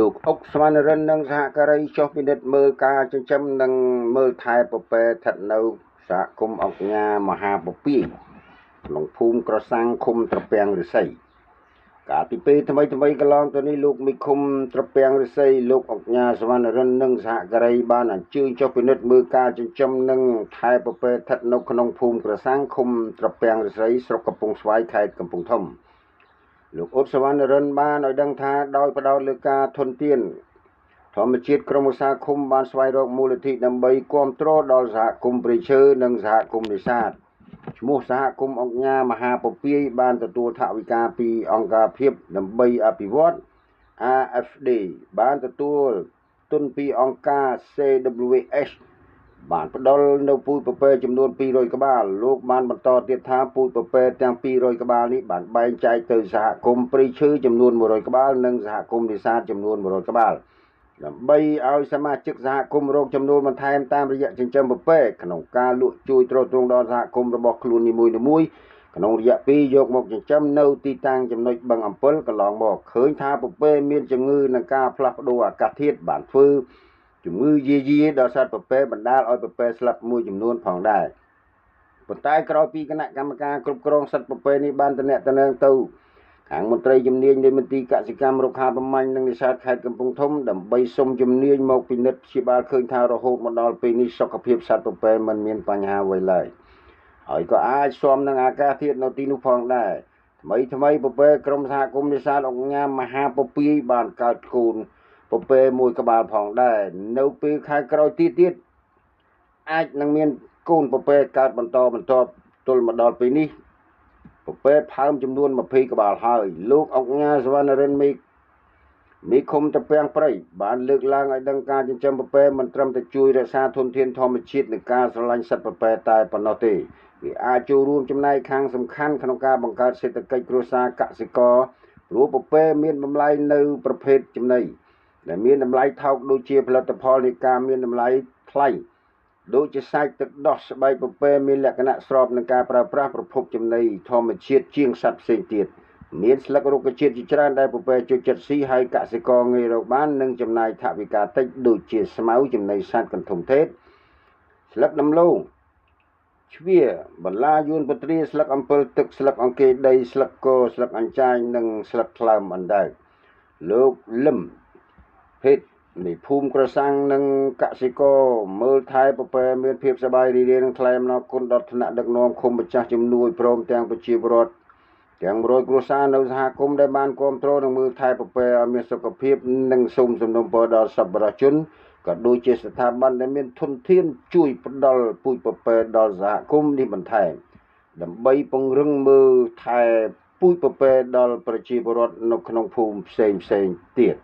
លោកអុកស្មានរិននិងសហការីចុះពិនិត្យមើលការចិញ្ចឹមនិងមើលថែពពែស្ថិតនៅសហគមន៍អង្គញាមហាពពាយក្នុងភូមិក្រសាំងឃុំត្រពាំងឫស្សីកាលពីពេលថ្មីកន្លងទៅនេះលោកមេឃុំត្រពាំងឫស្សីលោកអង្គញាស្មានរិននិងសហការីបានអញ្ជើញចុះពិនិត្យមើលការចិញ្ចឹមនិងថែពពែស្ថិតនៅក្នុងភូមិក្រសាំងឃុំត្រពាំងឫស្សីស្រុកកំពង់ស្វាយខេត្តកំពង់ធំលោកអ៊ុតសវណ្ណរិនបានឲ្យដឹងថាដោយផ្ដោតលើការធនធានធម្មជាតិក្រុមឧស្សាហកម្មបានស្វែងរកមូលនិធិដើម្បីគាំទ្រដល់សហគមន៍ព្រៃឈើនិងសហគមន៍នេសាទឈ្មោះសហគមន៍អង្គញាមហាពពាយបានទទួលថវិកាពីអង្គការភាពដើម្បីអភិវឌ្ឍ AFD បានទទួលទុនពីអង្គការ CWS បានផ្ដល់នៅពូជពពែចំនួន200ក្បាលលោកបានបន្តទៀតថាពូជពពែទាំង200ក្បាលនេះបានបែងចែកទៅសហគមន៍ព្រៃឈើចំនួន100ក្បាលនិងសហគមន៍នេសាទចំនួន100ក្បាលដើម្បីឲ្យសមាជិកសហគមន៍រកចំណូលបន្ថែមតាមរយៈចិញ្ចឹមពពែក្នុងការលក់ជួយទ្រទ្រង់ដល់សហគមន៍របស់ខ្លួននីមួយៗក្នុងរយៈពេលយកមកចិញ្ចឹមនៅទីតាំងចំណុចបឹងអំពិលកន្លងមកឃើញថាពពែមានជំងឺនិងការផ្លាស់ប្ដូរអាកាសធាតុបានធ្វើជំងឺយាដល់សត្វពពែបណ្ដាលឲ្យពពែស្លាប់មួយចំនួនផងដែរប៉ុន្តែក្រោយពីគណៈកម្មការគ្រប់គ្រងសត្វពពែនេះបានតំណែងទៅខាងមន្ត្រីជំនាញនៃមន្ទីរកសិកម្មរុក្ខាប្រមាញ់និងនេសាទខេត្តកំពង់ធំដើម្បីសុំជំនាញមកពិនិត្យព្យាបាលឃើញថារហូតមកដល់ពេលនេះសុខភាពសត្វពពែមិនមានបញ្ហាអ្វីឡើយហើយក៏អាចស៊ាំនឹងអាកាសធាតុនៅទីនោះផងដែរថ្មីពពែក្រុមសហគមន៍នេសាទអង្គញាមហាពពាយបានកើតកូនពពែមួយក្បាលផងដែរនៅពេលខែក្រោយទៀតអាចនឹងមានកូនពពែកើតបន្តទល់មកដល់ពេលនេះពពែផើមចំនួន20ក្បាលហើយលោកអង្គញាសវណ្ណរិនមេឃុំត្រពាំងព្រៃបានលើកឡើងឲ្យដឹងការចិញ្ចឹមពពែមិនត្រឹមតែជួយរក្សាធនធានធម្មជាតិនិងការស្រឡាញ់សត្វពពែតែប៉ុណ្ណោះទេវាអាចចូលរួមចំណែកខាងសំខាន់ក្នុងការបង្កើតសេដ្ឋកិច្ចគ្រួសារកសិករព្រោះពពែមានតម្លៃនៅប្រភេទចំណីដែលមានតម្លៃថោកដូចជាផលិតផលនៃការមានតម្លៃថ្លៃដូចជាសាច់ទឹកដោះស្បែកពពែមានលក្ខណៈស្របនឹងការប្រើប្រាស់ប្រភពចំណីធម្មជាតិជាងសត្វផ្សេងទៀតមានស្លឹករុក្ខជាតិជាច្រើនដែលពពែចូលចិត្តស៊ីហើយកសិករងាយរកបាននិងចំណាយថវិកាតិចដូចជាស្មៅចំណីសត្វកន្ធុំទេតស្លឹកដំឡូងជ្វាបន្លាយួនពត្រាស្លឹកអំពិលទឹកស្លឹកអង្គេដីស្លឹកគរស្លឹកអញ្ចាញនិងស្លឹកថ្លើមអណ្ដែតលោកលឹមភេទនៃភូមិក្រសាំងនិងកសិករមើលថែពពែមានភាពសប្បាយរីករាយនិងថ្លែងអំណរគុណដល់ថ្នាក់ដឹកនាំឃុំម្ចាស់ជំនួយព្រមទាំងប្រជាពលរដ្ឋទាំង100គ្រួសារនៅសហគមន៍ដែលបានគ្រប់គ្រងនិងមើលថែពពែឲ្យមានសុខភាពនិងសូមសំណូមពរដល់សប្បុរសជនក៏ដូចជាស្ថាប័នដែលមានធនធានជួយផ្ដល់ពូជពពែដល់សហគមន៍នេះបន្ថែមដើម្បីពង្រឹងមើលថែពូជពពែដល់ប្រជាពលរដ្ឋនៅក្នុងភូមិផ្សេងទៀត